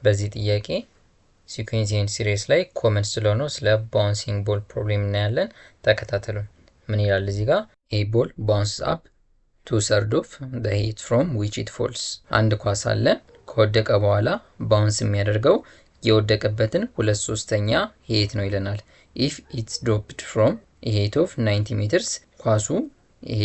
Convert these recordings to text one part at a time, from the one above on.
በዚህ ጥያቄ ሲኩዌንስ ኤንድ ሲሪስ ላይ ኮመን ስለሆነው ስለ ባውንሲንግ ቦል ፕሮብሌም እናያለን። ተከታተሉ። ምን ይላል እዚህ ጋር? ኤ ቦል ባውንስ አፕ 2/3 ኦፍ ዘ ሄት ፍሮም ዊች ኢት ፎልስ። አንድ ኳስ አለ። ከወደቀ በኋላ ባውንስ የሚያደርገው የወደቀበትን 2/3 ሄት ነው ይለናል። ኢፍ ኢትስ ድሮፕድ ፍሮም ኤ ሄት ኦፍ 90 ሜትርስ፣ ኳሱ ይሄ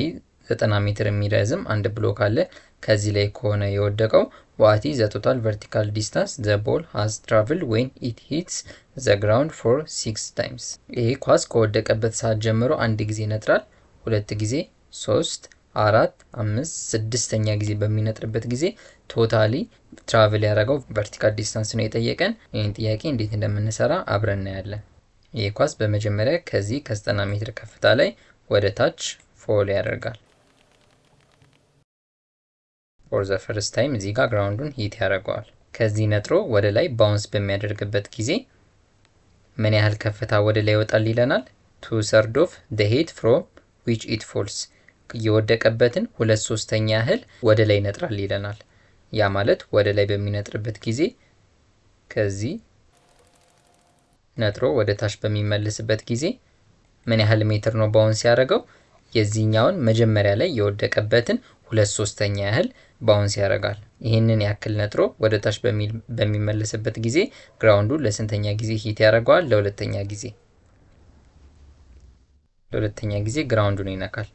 90 ሜትር የሚረዝም አንድ ብሎክ አለ። ከዚህ ላይ ከሆነ የወደቀው ዋት ኢዝ ዘ ቶታል ቨርቲካል ዲስታንስ ዘ ቦል ሃዝ ትራቭልድ ዌን ኢት ሂትስ ዘ ግራውንድ ፎር 6 ታይምስ። ይሄ ኳስ ከወደቀበት ሰዓት ጀምሮ አንድ ጊዜ ይነጥራል፣ ሁለት ጊዜ፣ 3፣ 4፣ 5፣ 6ኛ ጊዜ በሚነጥርበት ጊዜ ቶታሊ ትራቭል ያደረገው ቨርቲካል ዲስታንስ ነው የጠየቀን። ይህን ጥያቄ እንዴት እንደምንሰራ አብረን እናያለን። ይህ ኳስ በመጀመሪያ ከዚህ ከ90 ሜትር ከፍታ ላይ ወደ ታች ፎል ያደርጋል። ፎር ዘ ፈርስት ታይም እዚህ ጋር ግራውንዱን ሂት ያደርገዋል። ከዚህ ነጥሮ ወደ ላይ ባውንስ በሚያደርግበት ጊዜ ምን ያህል ከፍታ ወደ ላይ ይወጣል ይለናል። 2/3 ኦፍ ዘ ሄት ፍሮም ዊች ኢት ፎልስ፣ የወደቀበትን 2/3 ያህል ወደ ላይ ይነጥራል ይለናል። ያ ማለት ወደ ላይ በሚነጥርበት ጊዜ ከዚህ ነጥሮ ወደ ታች በሚመልስበት ጊዜ ምን ያህል ሜትር ነው ባውንስ ያደረገው? የዚህኛውን መጀመሪያ ላይ የወደቀበትን 2/3 ያህል ባውንስ ያደርጋል። ይህንን ያክል ነጥሮ ወደ ታች በሚመለስበት ጊዜ ግራውንዱ ለስንተኛ ጊዜ ሂት ያደርገዋል? ለሁለተኛ ጊዜ ግራውንዱን ይነካል።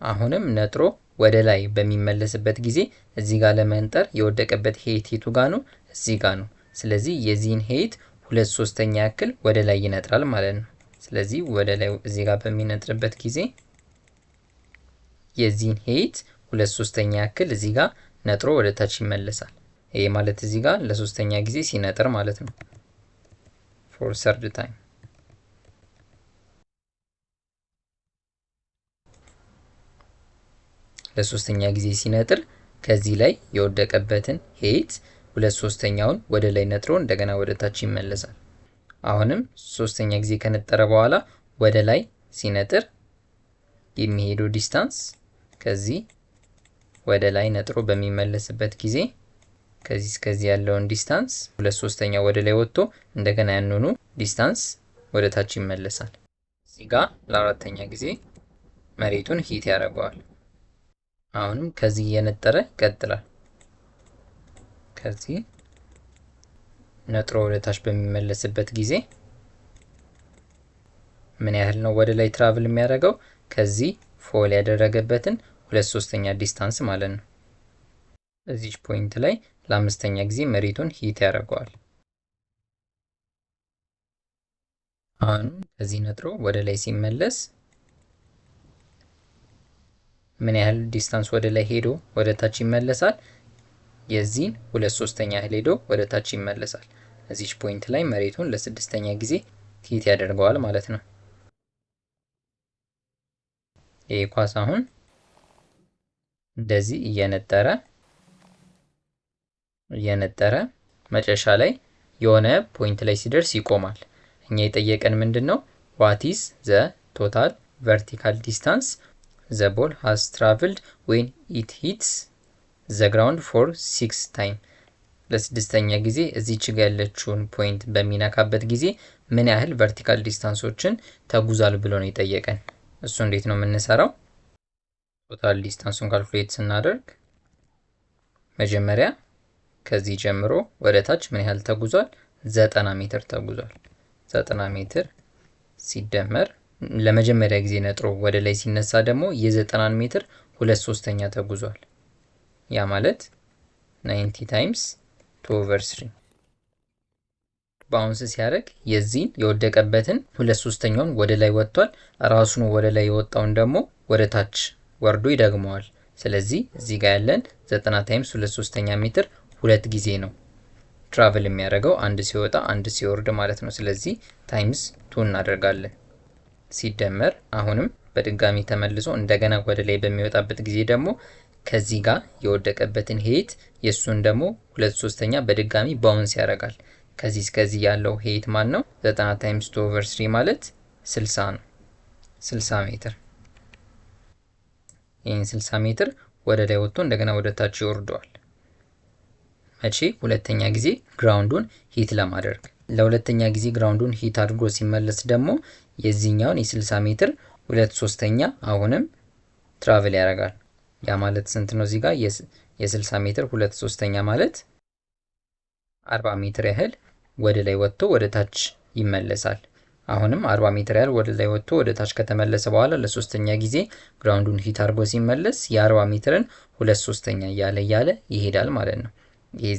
አሁንም ነጥሮ ወደ ላይ በሚመለስበት ጊዜ እዚህ ጋር ለመንጠር የወደቀበት ሄት የቱ ጋር ነው? እዚህ ጋር ነው። ስለዚህ የዚህን ሄት 2/3 ያክል ወደ ላይ ይነጥራል ማለት ነው። ስለዚህ ወደ ላይ እዚህ ጋር በሚነጥርበት ጊዜ የዚህን ሄት 2/3 ያክል እዚህ ጋር ነጥሮ ወደ ታች ይመለሳል። ይሄ ማለት እዚህ ጋር ለሶስተኛ ጊዜ ሲነጥር ማለት ነው። ፎር ሰርድ ታይም ለሶስተኛ ጊዜ ሲነጥር ከዚህ ላይ የወደቀበትን ሄት 2/3ኛውን ወደ ላይ ነጥሮ እንደገና ወደ ታች ይመለሳል። አሁንም ሶስተኛ ጊዜ ከነጠረ በኋላ ወደ ላይ ሲነጥር የሚሄደው ዲስታንስ ከዚህ ወደ ላይ ነጥሮ በሚመለስበት ጊዜ ከዚህ እስከዚህ ያለውን ዲስታንስ 2/3 ወደ ላይ ወጥቶ እንደገና ያንኑ ዲስታንስ ወደ ታች ይመለሳል። እዚህ ጋር ለአራተኛ ጊዜ መሬቱን ሂት ያደርገዋል። አሁንም ከዚህ እየነጠረ ይቀጥላል። ከዚህ ነጥሮ ወደ ታች በሚመለስበት ጊዜ ምን ያህል ነው ወደ ላይ ትራቭል የሚያደርገው? ከዚህ ፎል ያደረገበትን 2/3 ዲስታንስ ማለት ነው። እዚህ ፖይንት ላይ ለአምስተኛ ጊዜ መሬቱን ሂት ያደርገዋል። አሁን ከዚህ ነጥሮ ወደ ላይ ሲመለስ ምን ያህል ዲስታንስ ወደ ላይ ሄዶ ወደ ታች ይመለሳል? የዚህን 2/3 ያህል ሄዶ ወደ ታች ይመለሳል። እዚህ ፖይንት ላይ መሬቱን ለ6ኛ ጊዜ ሂት ያደርገዋል ማለት ነው። ይሄ ኳስ አሁን እንደዚህ እየነጠረ መጨረሻ ላይ የሆነ ፖይንት ላይ ሲደርስ ይቆማል። እኛ የጠየቀን ምንድነው? ዋት ኢዝ ዘ ቶታል ቨርቲካል ዲስታንስ ዘ ቦል ሃዝ ትራቭልድ ዌን ኢት ሂትስ ዘ ግራውንድ ፎር 6 ታይም። ለስድስተኛ ጊዜ እዚች ጋ ያለችውን ፖይንት በሚነካበት ጊዜ ምን ያህል ቨርቲካል ዲስታንሶችን ተጉዟል ብሎ ነው የጠየቀን። እሱ እንዴት ነው የምንሰራው? ቶታል ዲስታንሱን ካልኩሌት ስናደርግ መጀመሪያ ከዚህ ጀምሮ ወደ ታች ምን ያህል ተጉዟል? 90 ሜትር ተጉዟል። 90 ሜትር ሲደመር ለመጀመሪያ ጊዜ ነጥሮ ወደ ላይ ሲነሳ ደግሞ የ90 ሜትር 2/3 ተጉዟል። ያ ማለት 90 ታይምስ 2/3 ባውንስ ሲያደርግ የዚህን የወደቀበትን 2/3ኛውን ወደ ላይ ወጥቷል። ራሱን ወደ ላይ የወጣውን ደግሞ ወደ ታች ወርዶ ይደግመዋል። ስለዚህ እዚህ ጋር ያለን 90 ታይምስ 2/3 ሜትር ሁለት ጊዜ ነው ትራቨል የሚያደርገው፣ አንድ ሲወጣ አንድ ሲወርድ ማለት ነው። ስለዚህ ታይምስ 2 እናደርጋለን። ሲደመር አሁንም በድጋሚ ተመልሶ እንደገና ወደ ላይ በሚወጣበት ጊዜ ደግሞ ከዚህ ጋር የወደቀበትን ሄት የሱን ደግሞ 2/3 በድጋሚ ባውንስ ያደርጋል። ከዚህ እስከዚህ ያለው ሄት ማን ነው? 90 ታይምስ 2/3 ማለት 60 ነው። 60 ሜትር። ይህን 60 ሜትር ወደ ላይ ወጥቶ እንደገና ወደ ታች ይወርደዋል። መቼ? ሁለተኛ ጊዜ ግራውንዱን ሂት ለማድረግ። ለሁለተኛ ጊዜ ግራውንዱን ሂት አድርጎ ሲመለስ ደግሞ የዚህኛውን የ60 ሜትር 2/3 አሁንም ትራቭል ያደርጋል። ያ ማለት ስንት ነው? እዚህ ጋር የ60 ሜትር 2/3 ማለት 40 ሜትር ያህል ወደ ላይ ወጥቶ ወደ ታች ይመለሳል። አሁንም 40 ሜትር ያህል ወደ ላይ ወጥቶ ወደ ታች ከተመለሰ በኋላ ለሶስተኛ ጊዜ ግራውንዱን ሂት አድርጎ ሲመለስ የ40 ሜትርን 2/3 እያለ ይሄዳል ማለት ነው። ይሄ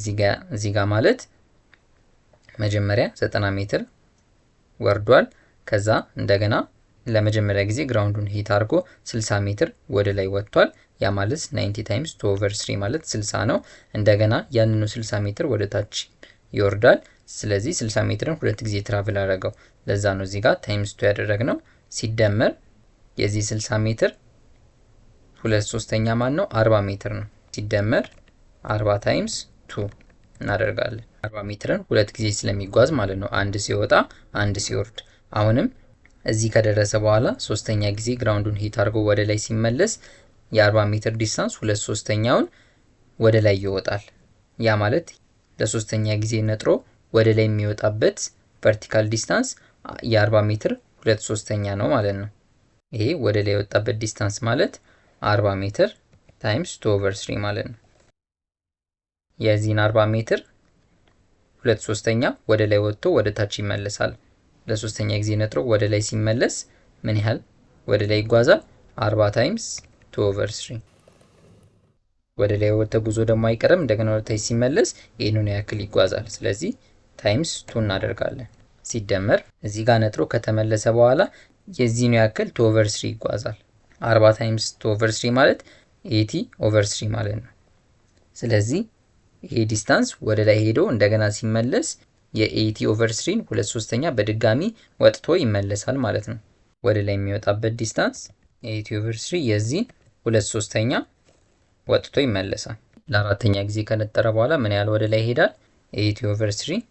እዚህ ጋር ማለት መጀመሪያ 90 ሜትር ወርዷል። ከዛ እንደገና ለመጀመሪያ ጊዜ ግራውንዱን ሂት አድርጎ 60 ሜትር ወደ ላይ ወጥቷል። ያ ማለት 90 ታይምስ 2/3 ማለት 60 ነው። እንደገና ያንኑ 60 ሜትር ወደ ታች ይወርዳል። ስለዚህ 60 ሜትርን ሁለት ጊዜ ትራቭል አደረገው። ለዛ ነው እዚህ ጋር ታይምስ 2 ያደረግነው። ሲደመር የዚህ 60 ሜትር 2/3 ማን ነው? 40 ሜትር ነው። ሲደመር 40 ታይምስ 2 እናደርጋለን። 40 ሜትርን ሁለት ጊዜ ስለሚጓዝ ማለት ነው። አንድ ሲወጣ አንድ ሲወርድ። አሁንም እዚህ ከደረሰ በኋላ ሶስተኛ ጊዜ ግራውንዱን ሂት አድርጎ ወደ ላይ ሲመለስ የ40 ሜትር ዲስታንስ 2/3ኛውን ወደ ላይ ይወጣል። ያ ማለት ለሶስተኛ ጊዜ ነጥሮ ወደ ላይ የሚወጣበት ቨርቲካል ዲስታንስ የ40 ሜትር 2/3 ነው ማለት ነው። ይሄ ወደ ላይ የወጣበት ዲስታንስ ማለት 40 ሜትር ታይምስ 2/3 ማለት ነው። የዚህን 40 ሜትር 2/3 ወደ ላይ ወጥቶ ወደ ታች ይመለሳል። ለሶስተኛ ጊዜ ነጥሮ ወደ ላይ ሲመለስ ምን ያህል ወደ ላይ ይጓዛል? 40 ታይምስ 2/3። ወደ ላይ ወጥቶ ጉዞ ደግሞ አይቀርም። እንደገና ወደ ታች ሲመለስ ይሄንን ያክል ይጓዛል። ስለዚህ ታይምስ 2 እናደርጋለን። ሲደመር እዚህ ጋር ነጥሮ ከተመለሰ በኋላ የዚህን ያክል 2/3 ይጓዛል። 40 ታይምስ 2/3 ማለት 80/3 ማለት ነው። ስለዚህ ይሄ ዲስታንስ ወደ ላይ ሄዶ እንደገና ሲመለስ የ80/3 2/3 በድጋሚ ወጥቶ ይመለሳል ማለት ነው። ወደ ላይ የሚወጣበት ዲስታንስ 80/3 የዚህን 2/3 ወጥቶ ይመለሳል። ለአራተኛ ጊዜ ከነጠረ በኋላ ምን ያህል ወደ ላይ ይሄዳል? 80/3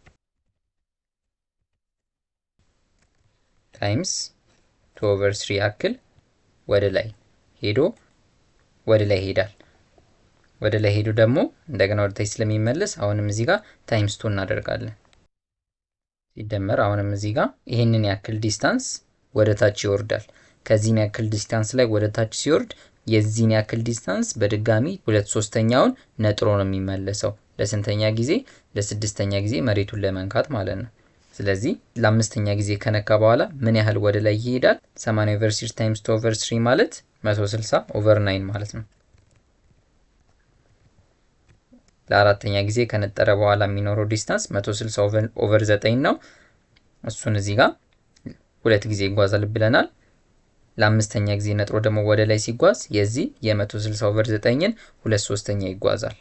ታይምስ 2/3 ያክል ወደ ላይ ይሄዳል። ወደ ላይ ሄዶ ደግሞ እንደገና ወደ ታች ስለሚመለስ አሁንም እዚህ ጋር ታይምስ 2 እናደርጋለን። ሲደመር አሁንም እዚህ ጋር ይሄንን ያክል ዲስታንስ ወደ ታች ይወርዳል። ከዚህን ያክል ዲስታንስ ላይ ወደ ታች ሲወርድ የዚህን ያክል ዲስታንስ በድጋሚ 2/3ኛውን ነጥሮ ነው የሚመለሰው። ለስንተኛ ጊዜ? ለስድስተኛ ጊዜ መሬቱን ለመንካት ማለት ነው። ስለዚህ ለአምስተኛ ጊዜ ከነካ በኋላ ምን ያህል ወደ ላይ ይሄዳል? 80/6 ታይምስ 2/3 ማለት 160/9 ማለት ነው። ለአራተኛ ጊዜ ከነጠረ በኋላ የሚኖረው ዲስታንስ 160/9 ነው። እሱን እዚህ ጋር ሁለት ጊዜ ይጓዛል ብለናል። ለአምስተኛ ጊዜ ነጥሮ ደግሞ ወደ ላይ ሲጓዝ የዚህ የ160/9ን 2/3 ይጓዛል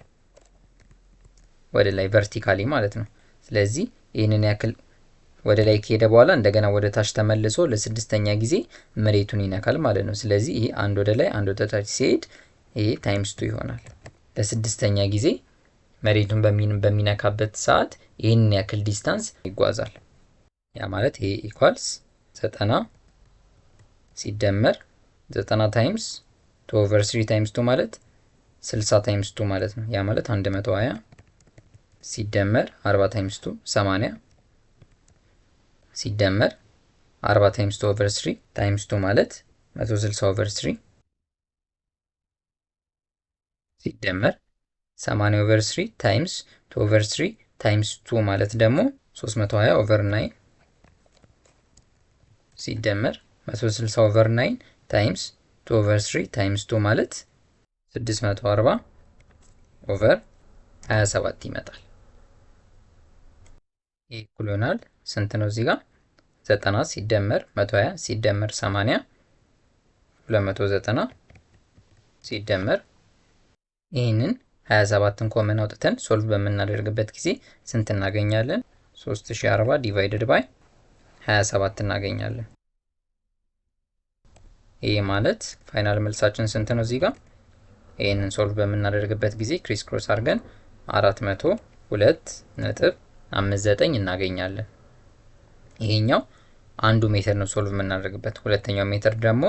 ወደ ላይ ቨርቲካሊ ማለት ነው። ስለዚህ ይህንን ያክል ወደ ላይ ከሄደ በኋላ እንደገና ወደ ታች ተመልሶ ለስድስተኛ ጊዜ መሬቱን ይነካል ማለት ነው። ስለዚህ ይሄ አንድ ወደ ላይ አንድ ወደ ታች ሲሄድ ይሄ ታይምስ 2 ይሆናል። ለስድስተኛ ጊዜ መሬቱን በሚነካበት ሰዓት ይህንን ያክል ዲስታንስ ይጓዛል። ያ ማለት ይሄ ኢኳልስ 90 ሲደመር 90 ታይምስ 2/3 ታይምስ 2 ማለት 60 ታይምስ 2 ማለት ነው። ያ ማለት 120 ሲደመር 40 ታይምስ 2 80 ሲደመር 40 ታይምስ 2/3 ታይምስ 2 ማለት 160/3 ሲደመር 80/3 ታይምስ 2/3 ታይምስ 2 ማለት ደግሞ 320/9 ሲደመር 160/9 ታይምስ 2/3 ታይምስ 2 ማለት 640/27 ይመጣል። ይህ እኩል ይሆናል ስንት ነው? እዚህ ጋር 90 ሲደመር 120 ሲደመር 80 290 ሲደመር ይህንን 27ን ኮመን አውጥተን ሶልቭ በምናደርግበት ጊዜ ስንት እናገኛለን? 3040 ዲቫይድድ ባይ 27 እናገኛለን። ይሄ ማለት ፋይናል መልሳችን ስንት ነው? እዚህ ጋር ይህንን ሶልቭ በምናደርግበት ጊዜ ክሪስ ክሮስ አድርገን 402.59 እናገኛለን። ይሄኛው አንዱ ሜተድ ነው ሶልቭ የምናደርግበት። ሁለተኛው ሜተድ ደግሞ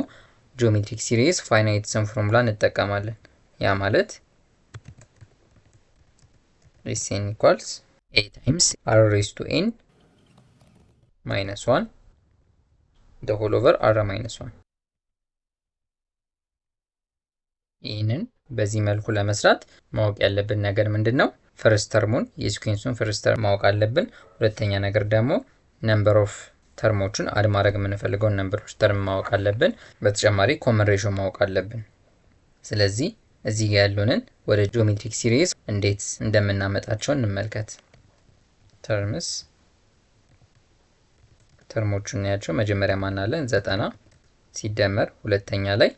ጂኦሜትሪክ ሲሪስ ፋይናይት ሰም ፎርሙላ እንጠቀማለን። ያ ማለት Sn equals a times r raised to n minus 1 the whole over r minus 1። ይህንን በዚህ መልኩ ለመስራት ማወቅ ያለብን ነገር ምንድነው? ፈርስት ተርሙን የሲኩዌንሱን ፈርስት ተርም ማወቅ አለብን። ሁለተኛ ነገር ደግሞ ነምበር ኦፍ ተርሞችን አድ ማድረግ የምንፈልገውን ነምበሮች ተርም ማወቅ አለብን። በተጨማሪ ኮመን ሬሾ ማወቅ አለብን። ስለዚህ እዚህ ጋር ያሉንን ወደ ጂኦሜትሪክ ሲሪስ እንዴት እንደምናመጣቸው እንመልከት። ተርሞቹን እናያቸው። መጀመሪያ ማን አለን? 90 ሲደመር ሁለተኛ ላይ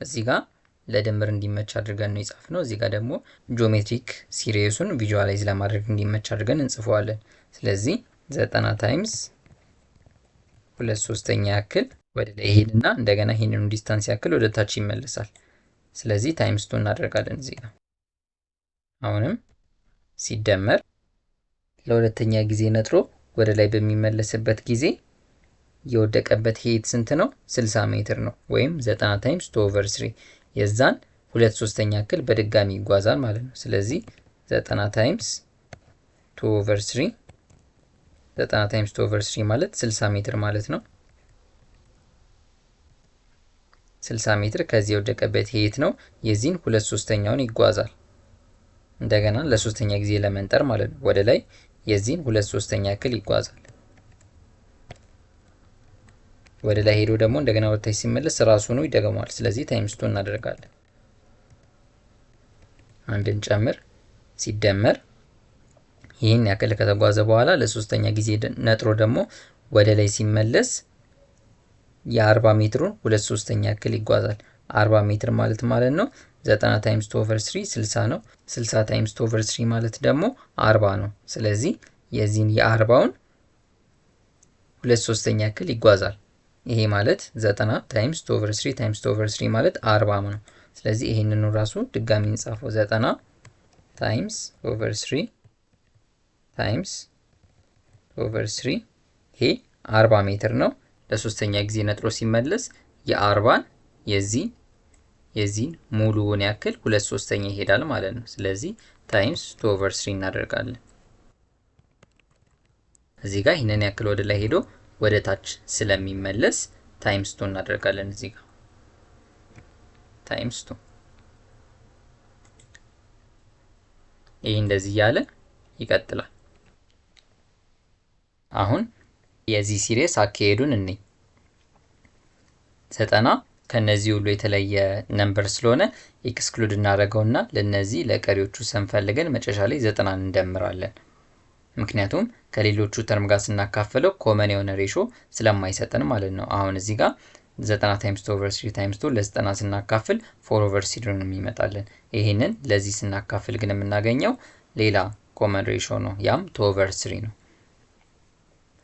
እዚህ ጋር ለድምር እንዲመች አድርገን ነው የጻፍነው። እዚህ ጋር ደግሞ ጂኦሜትሪክ ሲሪሱን ቪዥዋላይዝ ለማድረግ እንዲመች አድርገን እንጽፈዋለን። ስለዚህ 90 ታይምስ 2/3 ያክል ወደ ላይ ይሄድና እንደገና ይሄንን ዲስታንስ ያክል ወደ ታች ይመለሳል። ስለዚህ ታይምስ 2 እናደርጋለን እዚህ ጋር። አሁንም ሲደመር ለሁለተኛ ጊዜ ነጥሮ ወደ ላይ በሚመለስበት ጊዜ የወደቀበት ሄት ስንት ነው? 60 ሜትር ነው። ወይም 90 ታይምስ 2/3 የዛን 2/3 ያክል በድጋሚ ይጓዛል ማለት ነው። ስለዚህ 90 ታይምስ 2/3 90 ታይምስ 2/3 ማለት 60 ሜትር ማለት ነው። 60 ሜትር ከዚህ የወደቀበት ሄት ነው። የዚህን 2/3ኛውን ይጓዛል። እንደገና ለሶስተኛ ጊዜ ለመንጠር ማለት ነው። ወደ ላይ የዚህን 2/3 ያክል ይጓዛል። ወደ ላይ ሄዶ ደግሞ እንደገና ወደ ታች ሲመለስ ራሱኑ ይደገመዋል። ስለዚህ ታይምስ 2 እናደርጋለን። አንድን ጨምር ሲደመር ይህን ያክል ከተጓዘ በኋላ ለሶስተኛ ጊዜ ነጥሮ ደግሞ ወደ ላይ ሲመለስ የ40 ሜትሩን 2/3 ያክል ይጓዛል። 40 ሜትር ማለት ነው 90 ታይምስ 2/3 60 ነው። 60 ታይምስ 2/3 ማለት ደግሞ 40 ነው። ስለዚህ የዚህን የ40ውን 2/3 ያክል ይጓዛል። ይሄ ማለት 90 ታይምስ 2/3 ታይምስ 2/3 ማለት 40 ነው። ስለዚህ ይሄንን ራሱ ድጋሚ እንጻፈው 90 ታይምስ 2/3 ታይምስ 2/3 ይሄ 40 ሜትር ነው። ለሶስተኛ ጊዜ ነጥሮ ሲመለስ የ40ን የዚህን ሙሉውን ያክል 2/3 ይሄዳል ማለት ነው። ስለዚህ ታይምስ 2/3 እናደርጋለን። እዚህ ጋር ይሄንን ያክል ወደ ላይ ሄዶ ወደ ታች ስለሚመለስ ታይምስ 2 እናደርጋለን። እዚህ ጋር ታይምስ 2 ይሄ እንደዚህ ያለ ይቀጥላል። አሁን የዚህ ሲሪስ አካሄዱን እንይ። 90 ከነዚህ ሁሉ የተለየ ነምበር ስለሆነ ኤክስክሉድ እናደርገውና ለነዚህ ለቀሪዎቹ ሰንፈልገን መጨረሻ ላይ 90 እንደምራለን። ምክንያቱም ከሌሎቹ ተርም ጋር ስናካፍለው ኮመን የሆነ ሬሾ ስለማይሰጠን ማለት ነው። አሁን እዚህ ጋር 90 ታይምስ 2/3 ታይምስ 2 ለ90 ስናካፍል 4/3 ነው የሚመጣልን። ይሄንን ለዚህ ስናካፍል ግን የምናገኘው ሌላ ኮመን ሬሾ ነው፣ ያም 2/3 ነው።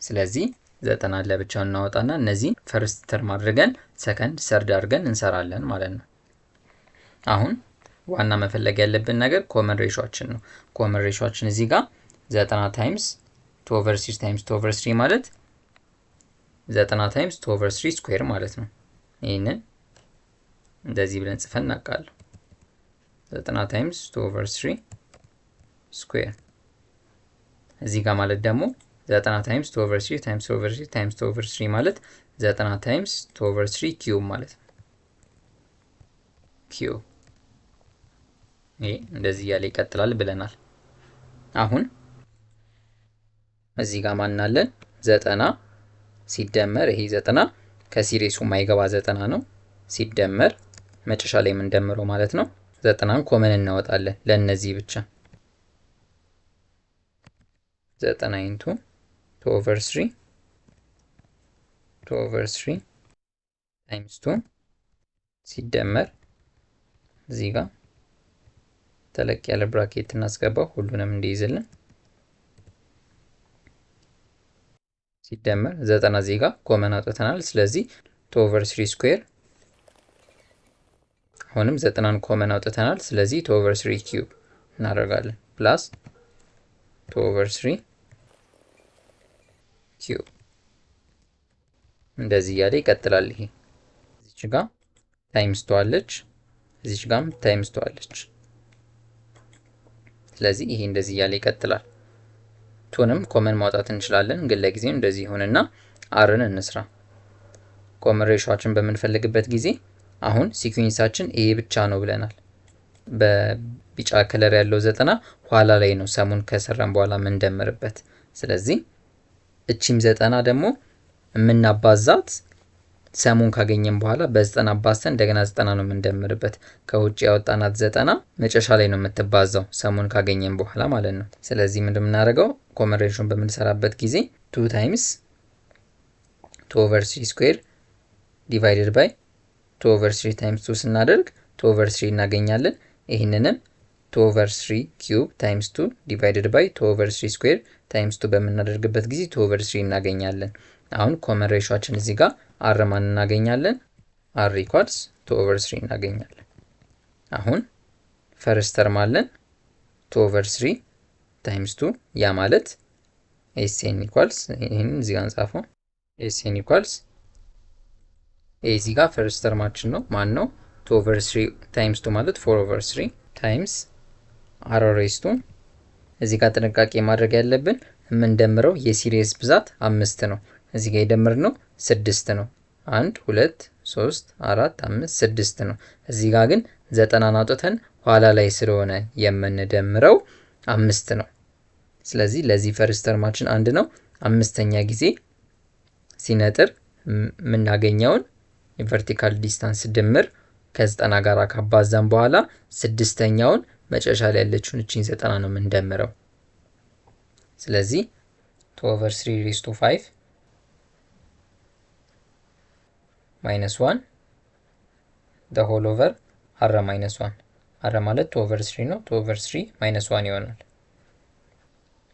ስለዚህ 90 ለብቻው እናወጣና እነዚህን ፈርስት ተርም አድርገን ሰከንድ ሰርድ አድርገን እንሰራለን ማለት ነው። አሁን ዋና መፈለግ ያለብን ነገር ኮመን ሬሾአችን ነው። ኮመን ሬሾአችን እዚህ ጋር 90 ታይምስ 2/3 ታይምስ 2/3 ማለት 90 ታይምስ 2/3 ስኩዌር ማለት ነው። ይሄንን እንደዚህ ብለን ጽፈን እናውቃለን። 90 ታይምስ 2/3 ስኩዌር እዚህ ጋር ማለት ደግሞ 90 ታይምስ 2/3 ታይምስ 2/3 ታይምስ 2/3 ማለት 90 ታይምስ 2/3 ኪዩብ ማለት ነው። ኪዩብ ይሄ እንደዚህ ያለ ይቀጥላል ብለናል። አሁን እዚህ ጋር ማን አለን? 90 ሲደመር ይሄ 90 ከሲሪሱ ማይገባ 90 ነው። ሲደመር መጨረሻ ላይ የምንደምረው ማለት ነው 90ን ኮመን እናወጣለን ለነዚህ ብቻ 90 ኢንቱ 2/3 ታይምስ 2 ሲደመር እዚህ ጋር ተለቅ ያለ ብራኬት እናስገባው ሁሉንም እንዲይዝልን ሲደመር 90 እዚህ ጋር ኮመን አውጥተናል። ስለዚህ 2/3 ስኩዌር አሁንም 90ን ኮመን አውጥተናል። ስለዚህ 2/3 ኪዩብ እናደርጋለን ፕላስ 2/3 ኪዩብ እንደዚህ ያለ ይቀጥላል። ይሄ እዚች ጋር ታይምስ 2 አለች፣ እዚች ጋርም ታይምስ 2 አለች። ስለዚህ ይሄ እንደዚህ እያለ ይቀጥላል። ቱንም ኮመን ማውጣት እንችላለን፣ ግን ለጊዜው እንደዚህ ይሁንና አርን እንስራ። ኮመን ሬሾአችን በምንፈልግበት ጊዜ አሁን ሲኩዌንሳችን ይሄ ብቻ ነው ብለናል። በቢጫ ከለር ያለው 90 ኋላ ላይ ነው ሰሙን ከሰራን በኋላ የምንደምርበት። ስለዚህ እቺም 90 ደግሞ የምናባዛት ሰሙን ካገኘን በኋላ በ90 አባዝተን እንደገና 90 ነው የምንደምርበት። ከውጭ ያወጣናት 90 መጨረሻ ላይ ነው የምትባዛው ሰሙን ካገኘን በኋላ ማለት ነው። ስለዚህ ምንድን የምናደርገው ኮመን ሬሾን በምንሰራበት ጊዜ 2 ታይምስ 2/3 ስኩዌር ዲቫይድድ ባይ 2/3 ታይምስ 2 ስናደርግ 2/3 እናገኛለን። ይህንንም 2/3 ኪዩብ ታይምስ 2 ዲቫይድድ ባይ 2/3 ስኩዌር ታይምስ 2 በምናደርግበት ጊዜ 2/3 እናገኛለን። አሁን ኮመን ሬሾአችን እዚህ ጋር አር ማን እናገኛለን? አር ኢኳልስ 2/3 እናገኛለን። አሁን ፈርስት ተርም አለን 2/3 ታይምስ 2 ያ ማለት ኤስኤን ኢኳልስ ይሄን እዚህ ጋር እንጻፈው። ኤስኤን ኢኳልስ እዚህ ጋር ፈርስት ተርማችን ነው ማን ነው 2/3 ታይምስ 2 ማለት 4/3 ታይምስ አር ሬይዝ ቱ እዚህ ጋር ጥንቃቄ ማድረግ ያለብን የምንደምረው የሲሪየስ ብዛት 5 ነው። እዚህ ጋር የደምርነው 6 ነው። 1 2 3 4 5 6 ነው። እዚህ ጋር ግን 90 አውጥተን ኋላ ላይ ስለሆነ የምንደምረው 5 ነው። ስለዚህ ለዚህ ፈርስት ተርማችን 1 ነው። አምስተኛ ጊዜ ሲነጥር የምናገኘውን የቨርቲካል ዲስታንስ ድምር ከ90 ጋር ካባዛን በኋላ ስድስተኛውን መጨረሻ ላይ ያለችውን እቺን 90 ነው የምንደምረው። ስለዚህ 2/3 raised to 5 minus 1 the whole over r minus 1 r ማለት 2/3 ነው። 2/3 minus 1 ይሆናል።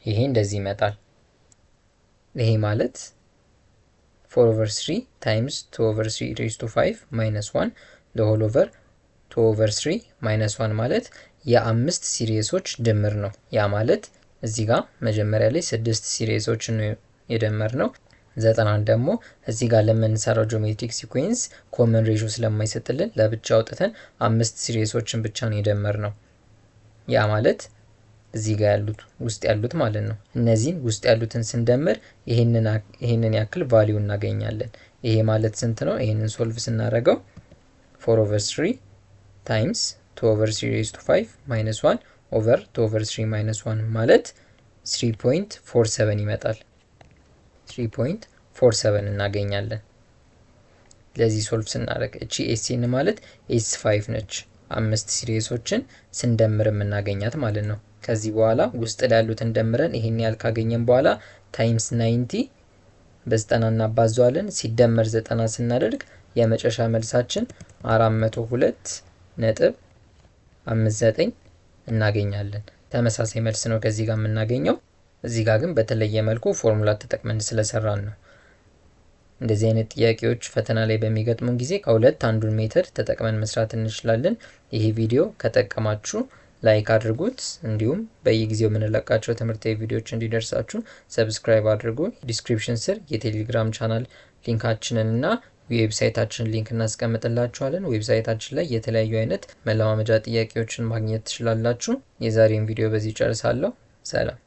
ይሄ እንደዚህ ይመጣል። ይሄ ማለት 4/3 times 2/3 raised to 5 minus 1 the whole over 2/3 minus 1 ማለት የአምስት ሲሪየሶች ድምር ነው። ያ ማለት እዚህ ጋር መጀመሪያ ላይ 6 ሲሪየሶችን የደመርነው 90 ደግሞ እዚህ ጋር ለምንሰራው ጂኦሜትሪክ ሲኩዌንስ ኮመን ሬሾ ስለማይሰጥልን ለብቻ አውጥተን 5 ሲሪየሶችን ብቻ ነው የደመርነው። ያ ማለት እዚህ ጋር ያሉት ውስጥ ያሉት ማለት ነው። እነዚህን ውስጥ ያሉትን ስንደምር ይሄንን ያክል ቫልዩ እናገኛለን። ይሄ ማለት ስንት ነው? ይሄንን ሶልቭ ስናደርገው 4/3 ታይምስ 2/3 raised to 5 minus 1 over 2/3 minus 1 ማለት 3.47 ይመጣል። 3.47 እናገኛለን። ለዚህ ሶልቭ ስናደርግ እቺ ኤስኤን ማለት ኤስ5 ነች። 5 ሲሪየሶችን ስንደምር የምናገኛት ማለት ነው። ከዚህ በኋላ ውስጥ ላይ ያሉትን ደምረን ይሄን ያህል ካገኘን በኋላ ታይምስ 90 በ90 እናባዛዋለን። ሲደመር 90 ስናደርግ የመጨረሻ መልሳችን 402.59 እናገኛለን። ተመሳሳይ መልስ ነው ከዚህ ጋር የምናገኘው። እዚህ ጋር ግን በተለየ መልኩ ፎርሙላ ተጠቅመን ስለሰራን ነው። እንደዚህ አይነት ጥያቄዎች ፈተና ላይ በሚገጥሙን ጊዜ ከሁለት አንዱን ሜተድ ተጠቅመን መስራት እንችላለን። ይሄ ቪዲዮ ከጠቀማችሁ ላይክ አድርጉት። እንዲሁም በየጊዜው የምንለቃቸው ትምህርታዊ ቪዲዮዎች እንዲደርሳችሁ ሰብስክራይብ አድርጉ። ዲስክሪፕሽን ስር የቴሌግራም ቻናል ሊንካችንን እና የዌብሳይታችን ሊንክ እናስቀምጥላችኋለን። ዌብሳይታችን ላይ የተለያዩ አይነት መለማመጃ ጥያቄዎችን ማግኘት ትችላላችሁ። የዛሬውን ቪዲዮ በዚህ ጨርሳለሁ። ሰላም።